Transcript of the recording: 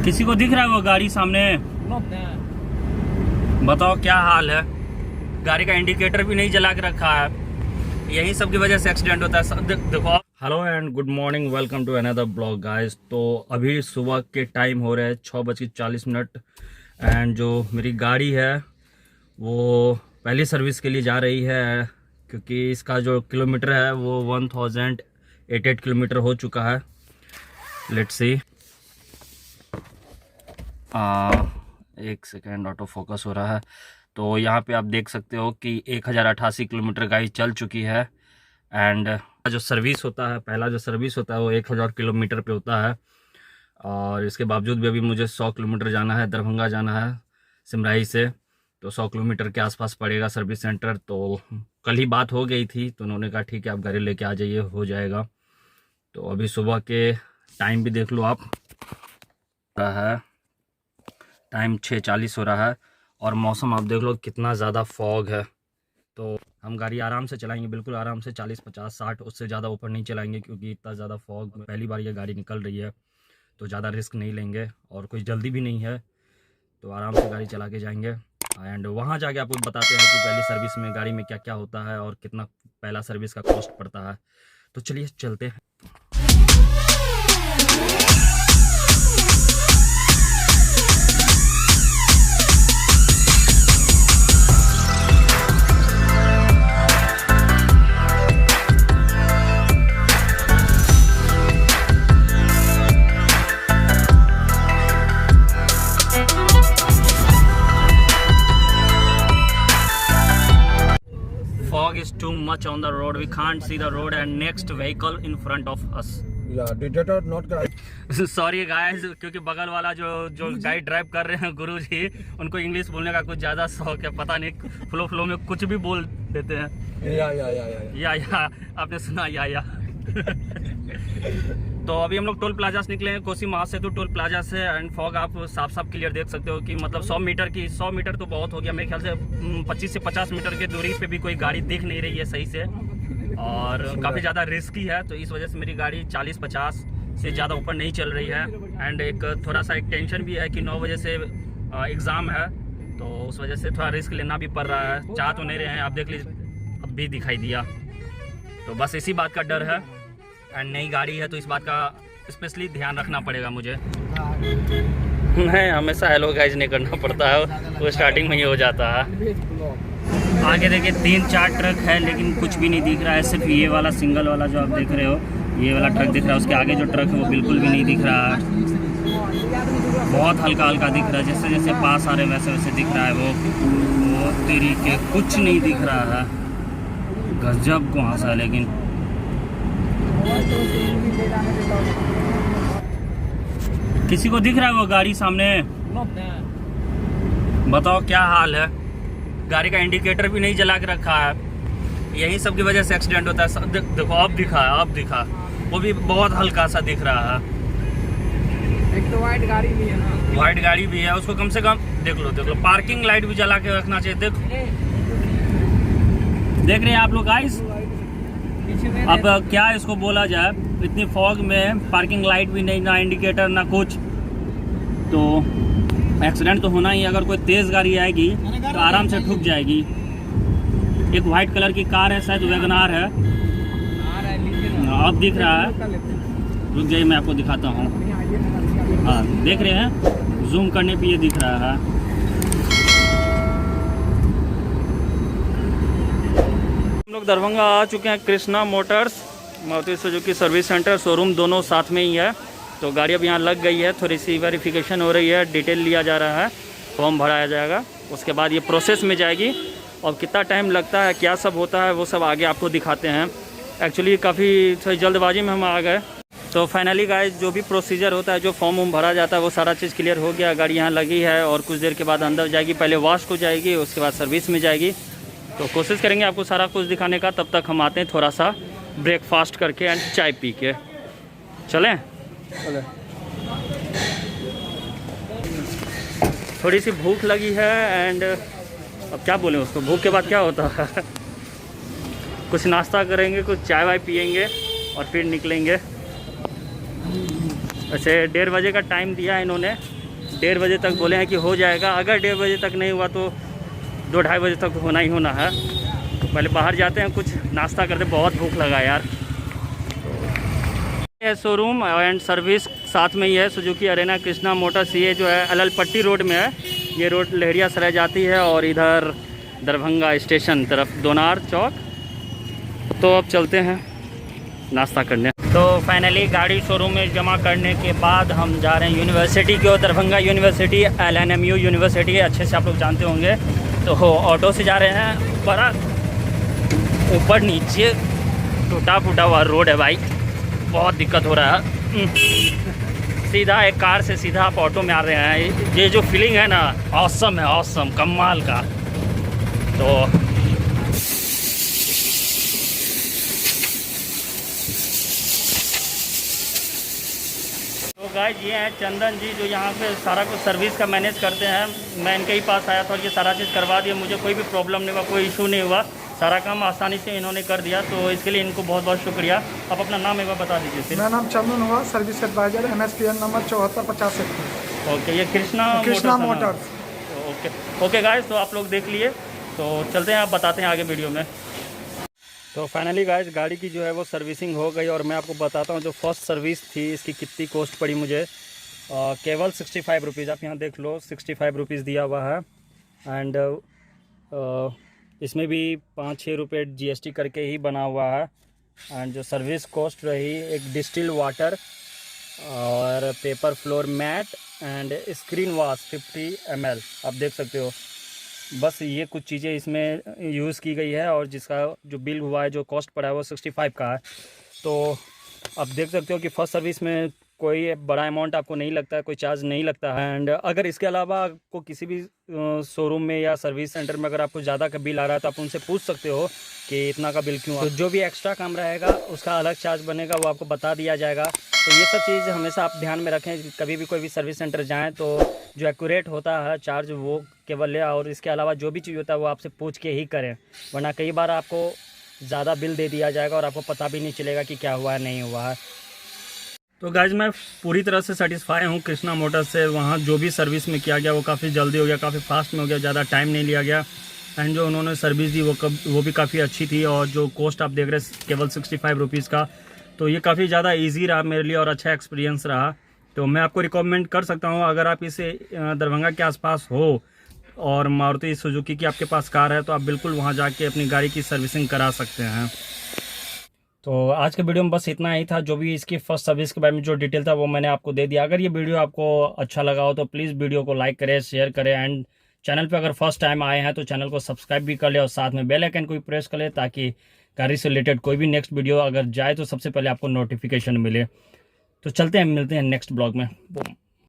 किसी को दिख रहा है वो गाड़ी सामने? बताओ क्या हाल है। गाड़ी का इंडिकेटर भी नहीं जला के रखा है। यही सब की वजह से एक्सीडेंट होता है। देखो। Hello and good morning, welcome to another blog guys. तो अभी सुबह के टाइम हो रहे हैं 6:40 एंड जो मेरी गाड़ी है वो पहली सर्विस के लिए जा रही है, क्योंकि इसका जो किलोमीटर है वो 1088 किलोमीटर हो चुका है। Let's see. एक सेकेंड, ऑटो फोकस हो रहा है। तो यहाँ पे आप देख सकते हो कि 1088 किलोमीटर गाड़ी चल चुकी है। एंड जो सर्विस होता है, पहला जो सर्विस होता है वो 1000 किलोमीटर पे होता है। और इसके बावजूद भी अभी मुझे 100 किलोमीटर जाना है, दरभंगा जाना है सिमराही से। तो 100 किलोमीटर के आसपास पड़ेगा सर्विस सेंटर। तो कल ही बात हो गई थी, तो उन्होंने कहा ठीक है आप गाड़ी लेके आ जाइए, हो जाएगा। तो अभी सुबह के टाइम भी देख लो आप, है टाइम 6:40 हो रहा है। और मौसम आप देख लो कितना ज़्यादा फॉग है। तो हम गाड़ी आराम से चलाएंगे, बिल्कुल आराम से, 40 50 60 उससे ज़्यादा ऊपर नहीं चलाएंगे, क्योंकि इतना ज़्यादा फॉग में पहली बार ये गाड़ी निकल रही है। तो ज़्यादा रिस्क नहीं लेंगे और कोई जल्दी भी नहीं है, तो आराम से गाड़ी चला के जाएंगे। एंड वहाँ जाके आपको बताते हैं कि पहली सर्विस में गाड़ी में क्या क्या होता है और कितना पहला सर्विस का कॉस्ट पड़ता है। तो चलिए चलते हैं। Fog is too much on the road. We can't see the road and next vehicle in front of us. Yeah, did that not correct? Sorry guys, क्योंकि बगल वाला जो गाड़ी ड्राइव कर रहे हैं गुरु जी, उनको इंग्लिश बोलने का कुछ ज़्यादा शौक है। पता नहीं फ्लो में कुछ भी बोल देते हैं। या आपने सुना या। तो अभी हम लोग टोल प्लाजा से निकले हैं, कोसी महासेतु टोल प्लाजा से। एंड फॉग आप साफ साफ क्लियर देख सकते हो कि मतलब 100 मीटर तो बहुत हो गया। मेरे ख्याल से 25 से 50 मीटर की दूरी पे भी कोई गाड़ी दिख नहीं रही है सही से, और काफ़ी ज़्यादा रिस्की है। तो इस वजह से मेरी गाड़ी 40-50 से ज़्यादा ऊपर नहीं चल रही है। एंड एक थोड़ा सा एक टेंशन भी है कि 9 बजे से एग्ज़ाम है, तो उस वजह से थोड़ा रिस्क लेना भी पड़ रहा है। चाह तो नहीं रहे हैं, आप देख लीजिए अब भी दिखाई दिया। तो बस इसी बात का डर है। एंड नई गाड़ी है तो इस बात का स्पेशली ध्यान रखना पड़ेगा मुझे। नहीं, हमेशा हेलो गाइज नहीं करना पड़ता है, वो स्टार्टिंग में ही हो जाता है। आगे देखिए 3-4 ट्रक है, लेकिन कुछ भी नहीं दिख रहा है। सिर्फ ये वाला सिंगल वाला जो आप देख रहे हो, ये वाला ट्रक दिख रहा है। उसके आगे जो ट्रक है वो बिल्कुल भी नहीं दिख रहा है, बहुत हल्का हल्का दिख रहा है। जैसे जैसे पास आ रहे वैसे वैसे दिख रहा है। वो तेरी के कुछ नहीं दिख रहा है। गजब को हंसा। लेकिन किसी को दिख रहा है वो गाड़ी सामने? बताओ क्या हाल है। गाड़ी का इंडिकेटर भी नहीं जला के रखा है। यही सब की वजह से एक्सीडेंट होता है। देखो अब दिखा, वो भी बहुत हल्का सा दिख रहा है। एक तो वाइट गाड़ी भी है ना, वाइट गाड़ी भी है, उसको कम से कम देख लो। पार्किंग लाइट भी जला के रखना चाहिए। देख रहे हैं आप लोग गाइस। अब क्या इसको बोला जाए, इतनी फॉग में पार्किंग लाइट भी नहीं, ना इंडिकेटर ना कुछ, तो एक्सीडेंट तो होना ही। अगर कोई तेज़ गाड़ी आएगी तो आराम से ठुक जाएगी। एक वाइट कलर की कार है, शायद वैगनार है। अब दिख रहा है, रुक जाइए मैं आपको दिखाता हूँ। हाँ देख रहे हैं, जूम करने पे ये दिख रहा है। हम लोग दरभंगा आ चुके हैं। Krishna Motors, Maruti Suzuki service centre, showroom दोनों साथ में ही है। तो गाड़ी अब यहाँ लग गई है, थोड़ी सी वेरिफिकेशन हो रही है, डिटेल लिया जा रहा है, फॉर्म भराया जाएगा। उसके बाद ये प्रोसेस में जाएगी। और कितना टाइम लगता है, क्या सब होता है, वो सब आगे आपको दिखाते हैं। एक्चुअली काफ़ी थोड़ी जल्दबाजी में हम आ गए। तो फाइनली गाइस जो भी प्रोसीजर होता है, जो फॉर्म भरा जाता है, वो सारा चीज़ क्लियर हो गया। गाड़ी यहाँ लगी है और कुछ देर के बाद अंदर जाएगी। पहले वॉश को जाएगी, उसके बाद सर्विस में जाएगी। तो कोशिश करेंगे आपको सारा कुछ दिखाने का। तब तक हम आते हैं थोड़ा सा ब्रेकफास्ट करके एंड चाय पी के। चलें? थोड़ी सी भूख लगी है। एंड अब क्या बोलें उसको, भूख के बाद क्या होता है। कुछ नाश्ता करेंगे, कुछ चाय वाय पियेंगे और फिर निकलेंगे। वैसे 1:30 बजे का टाइम दिया है इन्होंने, 1:30 बजे तक बोले हैं कि हो जाएगा। अगर 1:30 बजे तक नहीं हुआ तो 2-2:30 बजे तक तो होना ही होना है। तो पहले बाहर जाते हैं, कुछ नाश्ता करते, बहुत भूख लगा यार। ये शोरूम एंड सर्विस साथ में ही है, सुजुकी अरेना कृष्णा मोटर्स। ये जो है अललपट्टी रोड में है, ये रोड लहरियासराय जाती है और इधर दरभंगा स्टेशन तरफ दोनार चौक। तो अब चलते हैं नाश्ता करने। तो फाइनली गाड़ी शोरूम में जमा करने के बाद हम जा रहे हैं यूनिवर्सिटी की ओर, दरभंगा यूनिवर्सिटी, LNMU यूनिवर्सिटी अच्छे से आप लोग जानते होंगे। तो ऑटो से जा रहे हैं, बड़ा ऊपर नीचे टूटा फूटा हुआ रोड है भाई, बहुत दिक्कत हो रहा है। सीधा एक कार से सीधा आप ऑटो में आ रहे हैं, ये जो फीलिंग है ना, ऑसम है, ऑसम, कमाल का। तो गाइस ये हैं चंदन जी, जो यहाँ पे सारा कुछ सर्विस का मैनेज करते हैं। मैं इनके ही पास आया था और ये सारा चीज़ करवा दिया, मुझे कोई भी प्रॉब्लम नहीं हुआ, कोई इशू नहीं हुआ, सारा काम आसानी से इन्होंने कर दिया। तो इसके लिए इनको बहुत बहुत शुक्रिया। आप अपना नाम एक बार बता दीजिए फिर। मेरा नाम चंदन हुआ, service advisor, MSPN number 7450। Okay, ये कृष्णा मोटर्स। ओके गाइस, तो आप लोग देख लिए, तो चलते हैं, आप बताते हैं आगे वीडियो में। तो फाइनली गाइस गाड़ी की जो है वो सर्विसिंग हो गई और मैं आपको बताता हूँ जो फर्स्ट सर्विस थी इसकी कितनी कॉस्ट पड़ी मुझे। केवल 65 रुपीज़, आप यहाँ देख लो 65 रुपीज़ दिया हुआ है। एंड इसमें भी 5-6 रुपये GST करके ही बना हुआ है। एंड जो सर्विस कॉस्ट रही, एक डिस्टिल वाटर और paper floor mat and screen wash 50 ml, आप देख सकते हो। बस ये कुछ चीज़ें इसमें यूज़ की गई है और जिसका जो बिल हुआ है, जो कॉस्ट पड़ा है वो 65 का है। तो आप देख सकते हो कि फर्स्ट सर्विस में कोई बड़ा अमाउंट आपको नहीं लगता है, कोई चार्ज नहीं लगता है। एंड अगर इसके अलावा आपको किसी भी शोरूम में या सर्विस सेंटर में अगर आपको ज़्यादा का बिल आ रहा है तो आप उनसे पूछ सकते हो कि इतना का बिल क्यों आ। तो जो भी एक्स्ट्रा काम रहेगा उसका अलग चार्ज बनेगा, वो आपको बता दिया जाएगा। तो ये सब चीज़ हमेशा आप ध्यान में रखें, कभी भी कोई भी सर्विस सेंटर जाएँ तो जो एक्यूरेट होता है चार्ज वो केवल ले, और इसके अलावा जो भी चीज़ होता है वो आपसे पूछ के ही करें, वरना कई बार आपको ज़्यादा बिल दे दिया जाएगा और आपको पता भी नहीं चलेगा कि क्या हुआ है नहीं हुआ है। तो गाइज मैं पूरी तरह से सेटिस्फाई हूँ कृष्णा मोटर्स से। वहाँ जो भी सर्विस में किया गया वो काफ़ी जल्दी हो गया, काफ़ी फास्ट में हो गया, ज़्यादा टाइम नहीं लिया गया। एंड जो उन्होंने सर्विस दी वो भी काफ़ी अच्छी थी। और जो कॉस्ट आप देख रहे हैं केवल 65 रुपीज़ का, तो ये काफ़ी ज़्यादा ईजी रहा मेरे लिए और अच्छा एक्सपीरियंस रहा। तो मैं आपको रिकमेंड कर सकता हूँ, अगर आप इसे दरभंगा के आसपास हो और मारुति सुजुकी की आपके पास कार है तो आप बिल्कुल वहाँ जाके अपनी गाड़ी की सर्विसिंग करा सकते हैं। तो आज के वीडियो में बस इतना ही था। जो भी इसकी फर्स्ट सर्विस के बारे में जो डिटेल था वो मैंने आपको दे दिया। अगर ये वीडियो आपको अच्छा लगा हो तो प्लीज़ वीडियो को लाइक करें, शेयर करें, एंड चैनल पे अगर फर्स्ट टाइम आए हैं तो चैनल को सब्सक्राइब भी कर ले और साथ में बेल आइकन को भी प्रेस कर ले, ताकि गाड़ी से रिलेटेड कोई भी नेक्स्ट वीडियो अगर जाए तो सबसे पहले आपको नोटिफिकेशन मिले। तो चलते हैं, मिलते हैं नेक्स्ट ब्लॉग में।